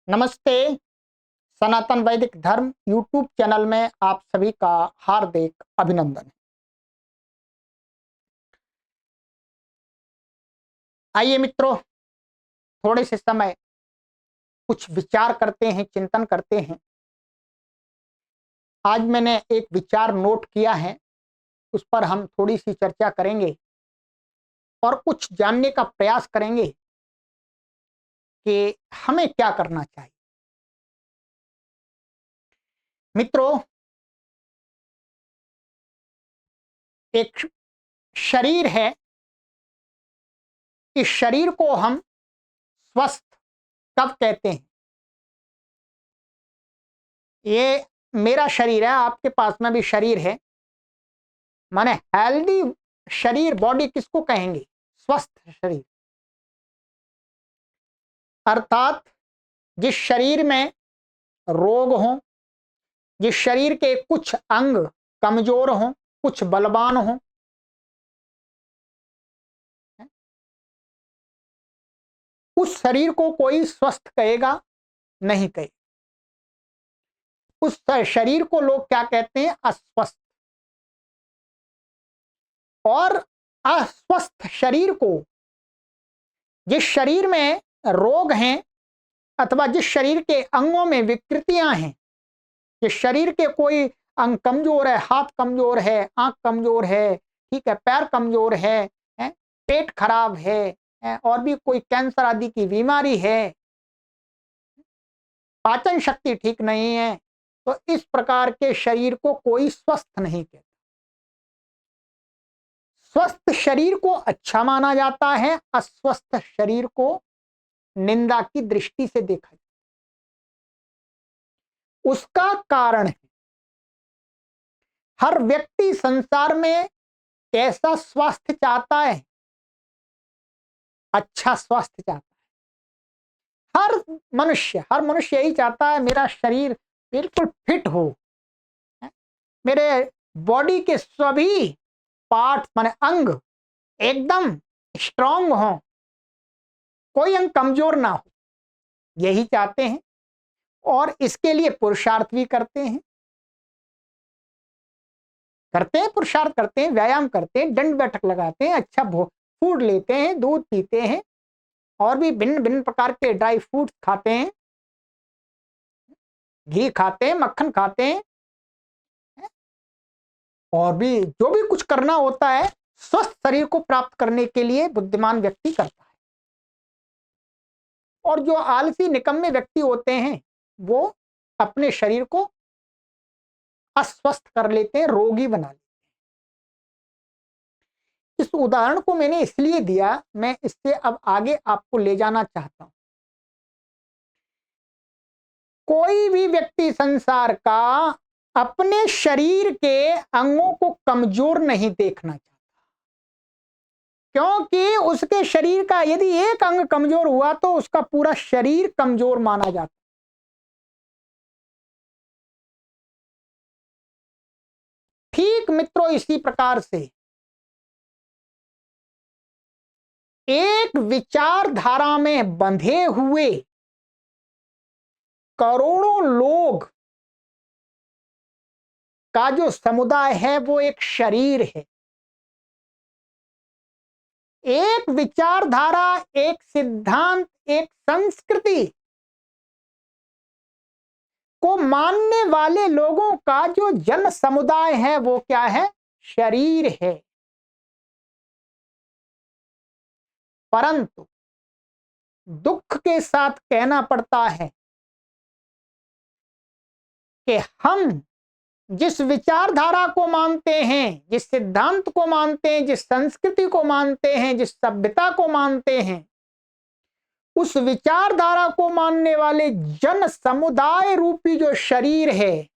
नमस्ते। सनातन वैदिक धर्म यूट्यूब चैनल में आप सभी का हार्दिक अभिनंदन। आइए मित्रों, थोड़े से समय कुछ विचार करते हैं, चिंतन करते हैं। आज मैंने एक विचार नोट किया है, उस पर हम थोड़ी सी चर्चा करेंगे और कुछ जानने का प्रयास करेंगे कि हमें क्या करना चाहिए। मित्रों, एक शरीर है। इस शरीर को हम स्वस्थ कब कहते हैं? ये मेरा शरीर है, आपके पास में भी शरीर है। माने हेल्दी शरीर, बॉडी किसको कहेंगे? स्वस्थ शरीर। अर्थात जिस शरीर में रोग हो, जिस शरीर के कुछ अंग कमजोर हों, कुछ बलवान हों, उस शरीर को कोई स्वस्थ कहेगा नहीं कहेगा। उस शरीर को लोग क्या कहते हैं? अस्वस्थ। और अस्वस्थ शरीर को, जिस शरीर में रोग हैं अथवा जिस शरीर के अंगों में विकृतियां हैं, जिस शरीर के कोई अंग कमजोर है, हाथ कमजोर है, आंख कमजोर है, ठीक है, पैर कमजोर है, पेट खराब है, और भी कोई कैंसर आदि की बीमारी है, पाचन शक्ति ठीक नहीं है, तो इस प्रकार के शरीर को कोई स्वस्थ नहीं कहता। स्वस्थ शरीर को अच्छा माना जाता है, अस्वस्थ शरीर को निंदा की दृष्टि से देखा जाता है। उसका कारण है, हर व्यक्ति संसार में कैसा स्वास्थ्य चाहता है? अच्छा स्वास्थ्य चाहता है। हर मनुष्य यही चाहता है, मेरा शरीर बिल्कुल फिट हो, मेरे बॉडी के सभी पार्ट माने अंग एकदम स्ट्रांग हो, कोई अंग कमजोर ना हो, यही चाहते हैं। और इसके लिए पुरुषार्थ भी करते हैं, पुरुषार्थ करते हैं, व्यायाम करते हैं, दंड बैठक लगाते हैं, अच्छा फूड लेते हैं, दूध पीते हैं, और भी भिन्न भिन्न प्रकार के ड्राई फ्रूट्स खाते हैं, घी खाते हैं, मक्खन खाते हैं, और भी जो भी कुछ करना होता है स्वस्थ शरीर को प्राप्त करने के लिए बुद्धिमान व्यक्ति करता है। और जो आलसी निकम्मे व्यक्ति होते हैं वो अपने शरीर को अस्वस्थ कर लेते हैं, रोगी बना लेते हैं। इस उदाहरण को मैंने इसलिए दिया, मैं इससे अब आगे आपको ले जाना चाहता हूं। कोई भी व्यक्ति संसार का अपने शरीर के अंगों को कमजोर नहीं देखना चाहता, क्योंकि उसके शरीर का यदि एक अंग कमजोर हुआ तो उसका पूरा शरीर कमजोर माना जाता। ठीक मित्रों, इसी प्रकार से एक विचारधारा में बंधे हुए करोड़ों लोग का जो समुदाय है वो एक शरीर है। एक विचारधारा, एक सिद्धांत, एक संस्कृति को मानने वाले लोगों का जो जन समुदाय है वो क्या है? शरीर है। परंतु दुख के साथ कहना पड़ता है कि हम जिस विचारधारा को मानते हैं, जिस सिद्धांत को मानते हैं, जिस संस्कृति को मानते हैं, जिस सभ्यता को मानते हैं, उस विचारधारा को मानने वाले जन समुदाय रूपी जो शरीर है,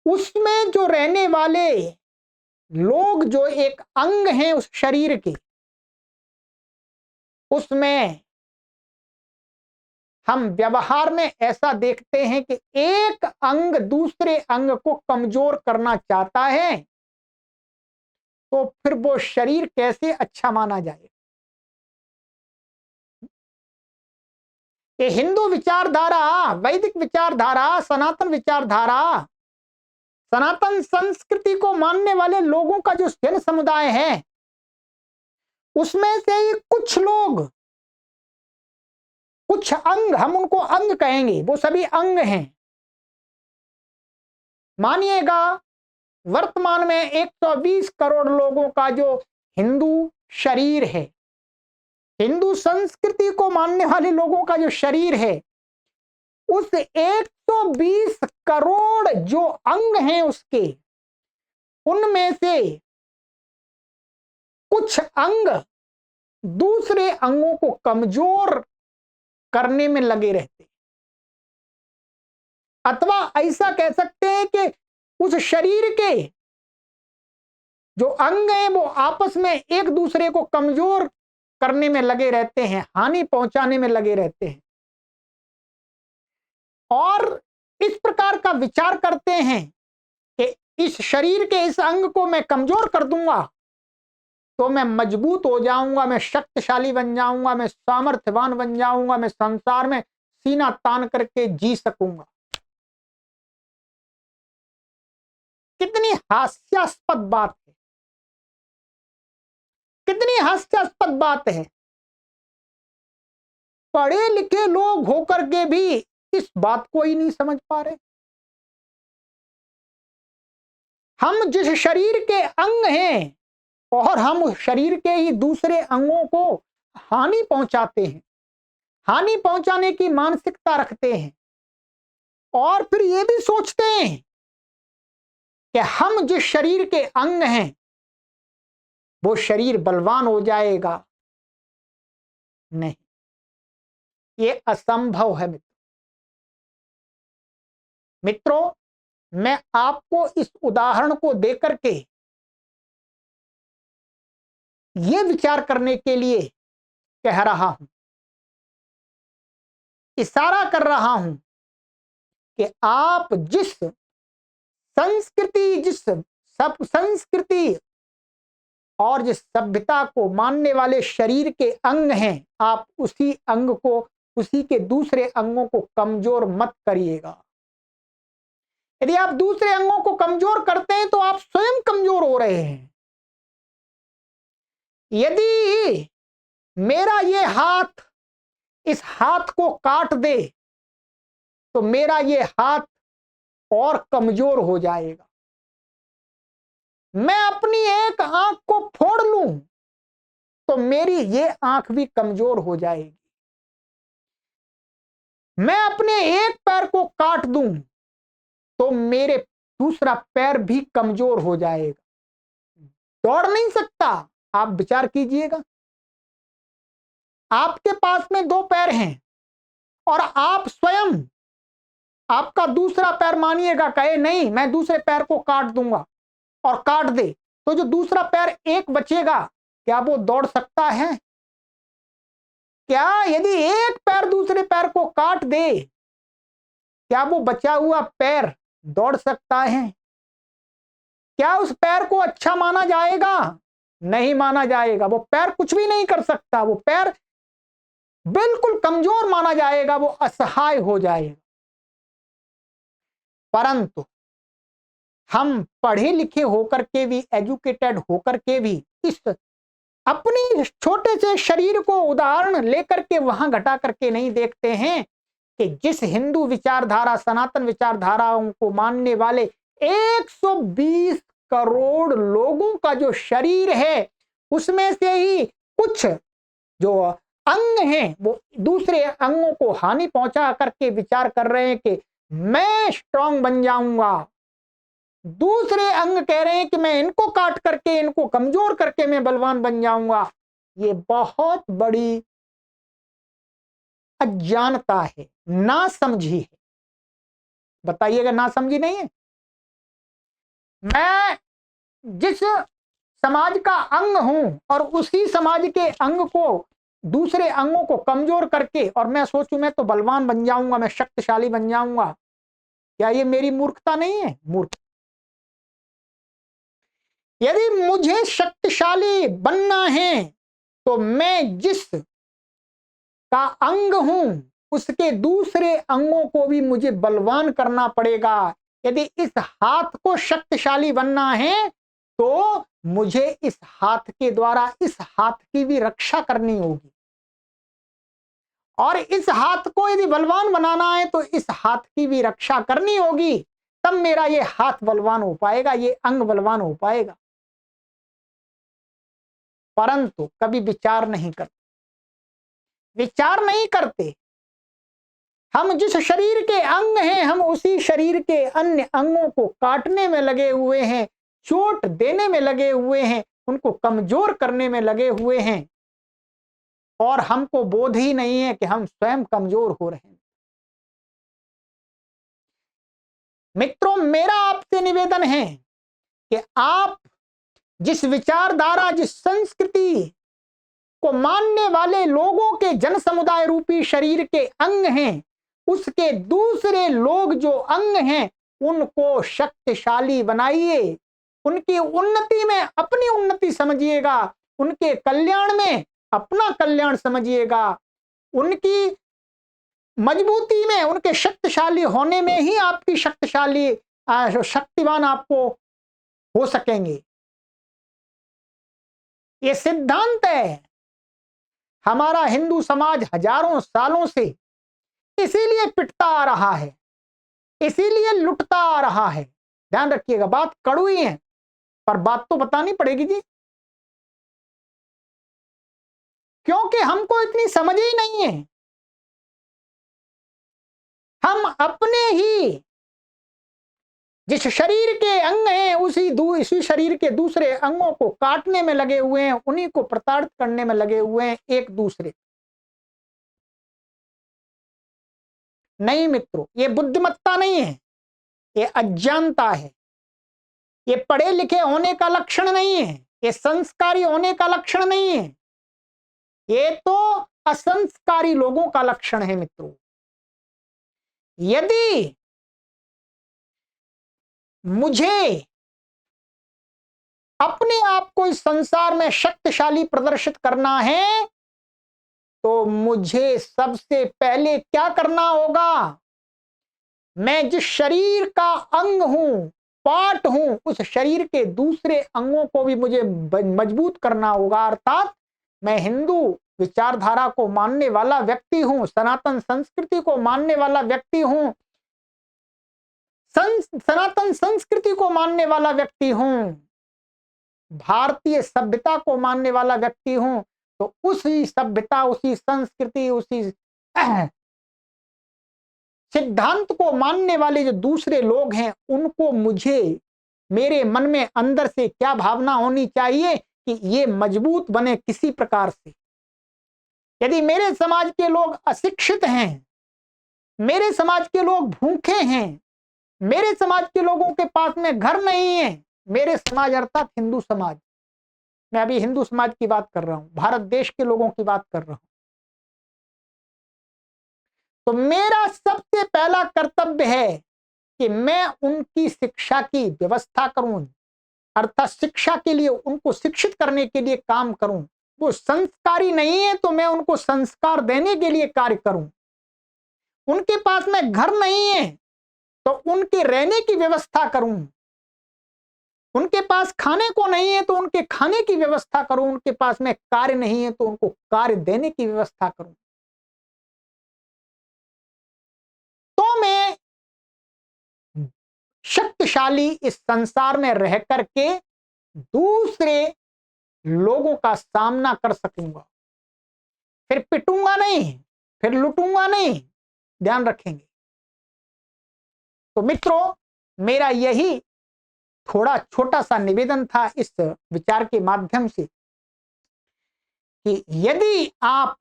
उसमें जो रहने वाले लोग जो एक अंग हैं उस शरीर के, उसमें हम व्यवहार में ऐसा देखते हैं कि एक अंग दूसरे अंग को कमजोर करना चाहता है, तो फिर वो शरीर कैसे अच्छा माना जाए? ये हिंदू विचारधारा, वैदिक विचारधारा, सनातन विचारधारा, सनातन संस्कृति को मानने वाले लोगों का जो जन समुदाय है, उसमें से ही कुछ लोग, कुछ अंग, हम उनको अंग कहेंगे, वो सभी अंग हैं। मानिएगा वर्तमान में 120 करोड़ लोगों का जो हिंदू शरीर है, हिंदू संस्कृति को मानने वाले लोगों का जो शरीर है, उस 120 करोड़ जो अंग हैं उसके, उनमें से कुछ अंग दूसरे अंगों को कमजोर करने में लगे रहते, अथवा ऐसा कह सकते हैं कि उस शरीर के जो अंग हैं वो आपस में एक दूसरे को कमजोर करने में लगे रहते हैं, हानि पहुंचाने में लगे रहते हैं, और इस प्रकार का विचार करते हैं कि इस शरीर के इस अंग को मैं कमजोर कर दूंगा तो मैं मजबूत हो जाऊंगा, मैं शक्तिशाली बन जाऊंगा, मैं सामर्थ्यवान बन जाऊंगा, मैं संसार में सीना तान करके जी सकूंगा। कितनी हास्यास्पद बात है, कितनी हास्यास्पद बात है। पढ़े लिखे लोग होकर के भी इस बात को ही नहीं समझ पा रहे। हम जिस शरीर के अंग हैं और हम उस शरीर के ही दूसरे अंगों को हानि पहुंचाते हैं, हानि पहुंचाने की मानसिकता रखते हैं, और फिर ये भी सोचते हैं कि हम जिस शरीर के अंग हैं वो शरीर बलवान हो जाएगा। नहीं, ये असंभव है मित्रों। मैं आपको इस उदाहरण को देकर के ये विचार करने के लिए कह रहा हूं, इशारा कर रहा हूं कि आप जिस संस्कृति, जिस सब संस्कृति और जिस सभ्यता को मानने वाले शरीर के अंग हैं, आप उसी अंग को, उसी के दूसरे अंगों को कमजोर मत करिएगा। यदि आप दूसरे अंगों को कमजोर करते हैं तो आप स्वयं कमजोर हो रहे हैं। यदि मेरा ये हाथ इस हाथ को काट दे तो मेरा ये हाथ और कमजोर हो जाएगा। मैं अपनी एक आंख को फोड़ लूं तो मेरी ये आंख भी कमजोर हो जाएगी। मैं अपने एक पैर को काट दूं तो मेरे दूसरा पैर भी कमजोर हो जाएगा, दौड़ नहीं सकता। आप विचार कीजिएगा, आपके पास में 2 पैर हैं और आप स्वयं, आपका दूसरा पैर मानिएगा कहे नहीं मैं दूसरे पैर को काट दूंगा और काट दे, तो जो दूसरा पैर एक बचेगा क्या वो दौड़ सकता है? क्या यदि एक पैर दूसरे पैर को काट दे क्या वो बचा हुआ पैर दौड़ सकता है? क्या उस पैर को अच्छा माना जाएगा? नहीं माना जाएगा। वो पैर कुछ भी नहीं कर सकता, वो पैर बिल्कुल कमजोर माना जाएगा, वो असहाय हो जाएगा। परंतु हम पढ़े लिखे होकर के भी, एजुकेटेड होकर के भी इस अपनी छोटे से शरीर को उदाहरण लेकर के वहां घटा करके नहीं देखते हैं कि जिस हिंदू विचारधारा, सनातन विचारधाराओं को मानने वाले 120 करोड़ लोगों का जो शरीर है उसमें से ही कुछ जो अंग हैं वो दूसरे अंगों को हानि पहुंचा करके विचार कर रहे हैं कि मैं स्ट्रांग बन जाऊंगा। दूसरे अंग कह रहे हैं कि मैं इनको काट करके, इनको कमजोर करके मैं बलवान बन जाऊंगा। ये बहुत बड़ी अज्ञानता है, ना समझी है। बताइएगा, ना समझी नहीं है? मैं जिस समाज का अंग हूं और उसी समाज के अंग को, दूसरे अंगों को कमजोर करके और मैं सोचूं मैं तो बलवान बन जाऊंगा, मैं शक्तिशाली बन जाऊंगा, क्या ये मेरी मूर्खता नहीं है? मूर्ख। यदि मुझे शक्तिशाली बनना है तो मैं जिस का अंग हूं उसके दूसरे अंगों को भी मुझे बलवान करना पड़ेगा। यदि इस हाथ को शक्तिशाली बनना है तो मुझे इस हाथ के द्वारा इस हाथ की भी रक्षा करनी होगी, और इस हाथ को यदि बलवान बनाना है तो इस हाथ की भी रक्षा करनी होगी, तब मेरा ये हाथ बलवान हो पाएगा, ये अंग बलवान हो पाएगा। परंतु कभी विचार नहीं करते, विचार नहीं करते। हम जिस शरीर के अंग हैं, हम उसी शरीर के अन्य अंगों को काटने में लगे हुए हैं, चोट देने में लगे हुए हैं, उनको कमजोर करने में लगे हुए हैं, और हमको बोध ही नहीं है कि हम स्वयं कमजोर हो रहे हैं। मित्रों, मेरा आपसे निवेदन है कि आप जिस विचारधारा, जिस संस्कृति को मानने वाले लोगों के जन समुदाय रूपी शरीर के अंग हैं, उसके दूसरे लोग जो अंग हैं उनको शक्तिशाली बनाइए। उनकी उन्नति में अपनी उन्नति समझिएगा, उनके कल्याण में अपना कल्याण समझिएगा, उनकी मजबूती में, उनके शक्तिशाली होने में ही आपकी शक्तिवान आपको हो सकेंगे। ये सिद्धांत है। हमारा हिंदू समाज हजारों सालों से इसीलिए पिटता आ रहा है, इसीलिए लुटता आ रहा है। ध्यान रखिएगा, बात कड़वी है पर बात तो बतानी पड़ेगी जी, क्योंकि हमको इतनी समझ ही नहीं है। हम अपने ही जिस शरीर के अंग हैं उसी शरीर के दूसरे अंगों को काटने में लगे हुए हैं, उन्हीं को प्रताड़ित करने में लगे हुए हैं एक दूसरे। नहीं मित्रों, ये बुद्धिमत्ता नहीं है, ये अज्ञानता है। ये पढ़े लिखे होने का लक्षण नहीं है, ये संस्कारी होने का लक्षण नहीं है, ये तो असंस्कारी लोगों का लक्षण है मित्रों। यदि मुझे अपने आप को इस संसार में शक्तिशाली प्रदर्शित करना है तो मुझे सबसे पहले क्या करना होगा? मैं जिस शरीर का अंग हूं, पार्ट हूं, उस शरीर के दूसरे अंगों को भी मुझे मजबूत करना होगा। अर्थात मैं हिंदू विचारधारा को मानने वाला व्यक्ति हूं, सनातन संस्कृति को मानने वाला व्यक्ति हूं, सनातन संस्कृति को मानने वाला व्यक्ति हूं, भारतीय सभ्यता को मानने वाला व्यक्ति हूं, तो उसी सभ्यता, उसी संस्कृति, उसी सिद्धांत को मानने वाले जो दूसरे लोग हैं उनको मुझे, मेरे मन में अंदर से क्या भावना होनी चाहिए कि ये मजबूत बने किसी प्रकार से। यदि मेरे समाज के लोग अशिक्षित हैं, मेरे समाज के लोग भूखे हैं, मेरे समाज के लोगों के पास में घर नहीं है, मेरे समाज अर्थात हिंदू समाज, मैं अभी हिंदू समाज की बात कर रहा हूं, भारत देश के लोगों की बात कर रहा हूं, तो मेरा सबसे पहला कर्तव्य है कि मैं उनकी शिक्षा की व्यवस्था करूं, अर्थात शिक्षा के लिए उनको शिक्षित करने के लिए काम करूं। वो संस्कारी नहीं है तो मैं उनको संस्कार देने के लिए कार्य करूं। उनके पास में घर नहीं है तो उनके रहने की व्यवस्था करूं। उनके पास खाने को नहीं है तो उनके खाने की व्यवस्था करूं। उनके पास में कार्य नहीं है तो उनको कार्य देने की व्यवस्था करूं। तो मैं शक्तिशाली इस संसार में रह करके दूसरे लोगों का सामना कर सकूंगा। फिर पिटूंगा नहीं, फिर लुटूंगा नहीं, ध्यान रखेंगे। तो मित्रों, मेरा यही थोड़ा छोटा सा निवेदन था इस विचार के माध्यम से कि यदि आप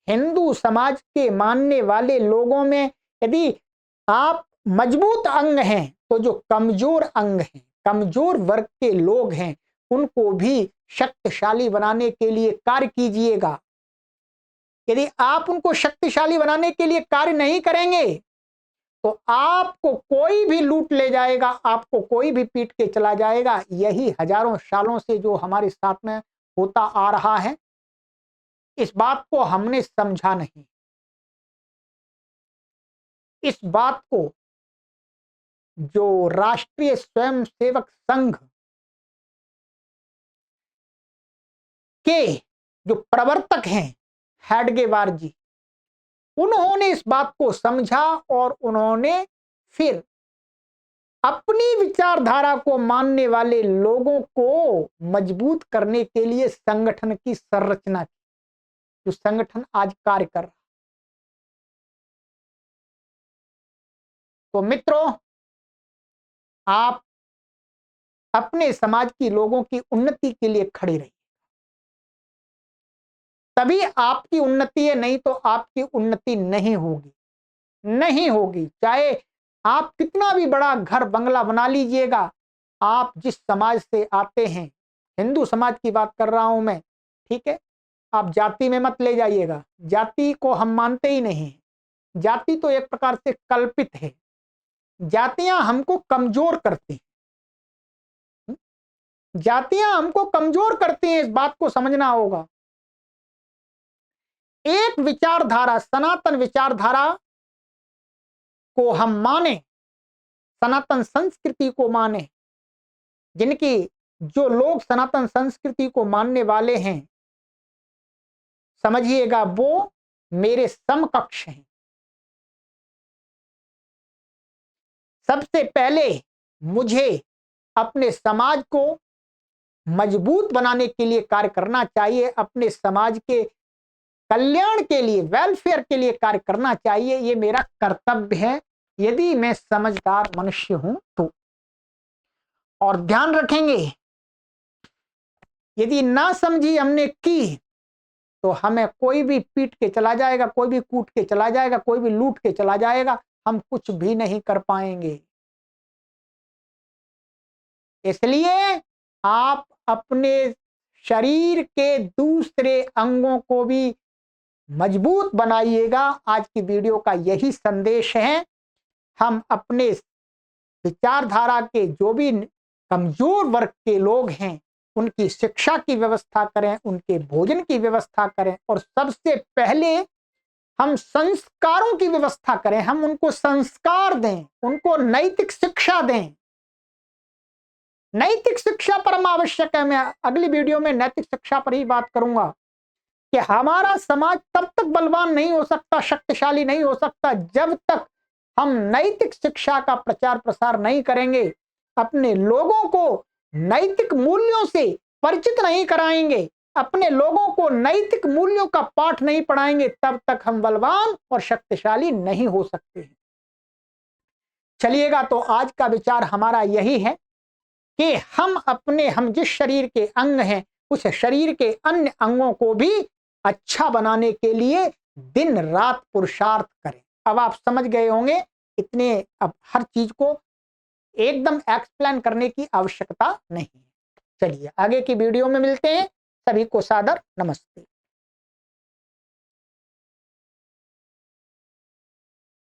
हिंदू समाज के मानने वाले लोगों में यदि आप मजबूत अंग हैं तो जो कमजोर अंग हैं, कमजोर वर्ग के लोग हैं, उनको भी शक्तिशाली बनाने के लिए कार्य कीजिएगा। यदि आप उनको शक्तिशाली बनाने के लिए कार्य नहीं करेंगे तो आपको कोई भी लूट ले जाएगा, आपको कोई भी पीट के चला जाएगा। यही हजारों सालों से जो हमारे साथ में होता आ रहा है, इस बात को हमने समझा नहीं। इस बात को जो राष्ट्रीय स्वयंसेवक संघ के जो प्रवर्तक हैं हेडगेवार जी, उन्होंने इस बात को समझा और उन्होंने फिर अपनी विचारधारा को मानने वाले लोगों को मजबूत करने के लिए संगठन की संरचना की, जो संगठन आज कार्य कर रहा। तो मित्रों, आप अपने समाज की लोगों की उन्नति के लिए खड़े रहिए, तभी आपकी उन्नति है, नहीं तो आपकी उन्नति नहीं होगी, नहीं होगी। चाहे आप कितना भी बड़ा घर बंगला बना लीजिएगा, आप जिस समाज से आते हैं, हिंदू समाज की बात कर रहा हूं मैं, ठीक है, आप जाति में मत ले जाइएगा, जाति को हम मानते ही नहीं। जाति तो एक प्रकार से कल्पित है, जातियां हमको कमजोर करती हैं, जातियां हमको कमजोर करती हैं, इस बात को समझना होगा। एक विचारधारा, सनातन विचारधारा को हम माने, सनातन संस्कृति को माने, जिनकी जो लोग सनातन संस्कृति को मानने वाले हैं, समझिएगा वो मेरे समकक्ष हैं। सबसे पहले मुझे अपने समाज को मजबूत बनाने के लिए कार्य करना चाहिए, अपने समाज के कल्याण के लिए, वेलफेयर के लिए कार्य करना चाहिए। ये मेरा कर्तव्य है, यदि मैं समझदार मनुष्य हूं तो। और ध्यान रखेंगे, यदि ना समझी हमने की तो हमें कोई भी पीट के चला जाएगा, कोई भी कूट के चला जाएगा, कोई भी लूट के चला जाएगा, हम कुछ भी नहीं कर पाएंगे। इसलिए आप अपने शरीर के दूसरे अंगों को भी मजबूत बनाइएगा। आज की वीडियो का यही संदेश है। हम अपने विचारधारा के जो भी कमजोर वर्ग के लोग हैं, उनकी शिक्षा की व्यवस्था करें, उनके भोजन की व्यवस्था करें, और सबसे पहले हम संस्कारों की व्यवस्था करें। हम उनको संस्कार दें, उनको नैतिक शिक्षा दें। नैतिक शिक्षा परम आवश्यक है। मैं अगली वीडियो में नैतिक शिक्षा पर ही बात करूंगा कि हमारा समाज तब तक बलवान नहीं हो सकता, शक्तिशाली नहीं हो सकता, जब तक हम नैतिक शिक्षा का प्रचार प्रसार नहीं करेंगे, अपने लोगों को नैतिक मूल्यों से परिचित नहीं कराएंगे, अपने लोगों को नैतिक मूल्यों का पाठ नहीं पढ़ाएंगे, तब तक हम बलवान और शक्तिशाली नहीं हो सकते। चलिएगा, तो आज का विचार हमारा यही है कि हम जिस शरीर के अंग हैं, उस शरीर के अन्य अंगों को भी अच्छा बनाने के लिए दिन रात पुरुषार्थ करें। अब आप समझ गए होंगे, इतने अब हर चीज को एकदम एक्सप्लेन करने की आवश्यकता नहीं है। चलिए आगे की वीडियो में मिलते हैं। सभी को सादर नमस्ते।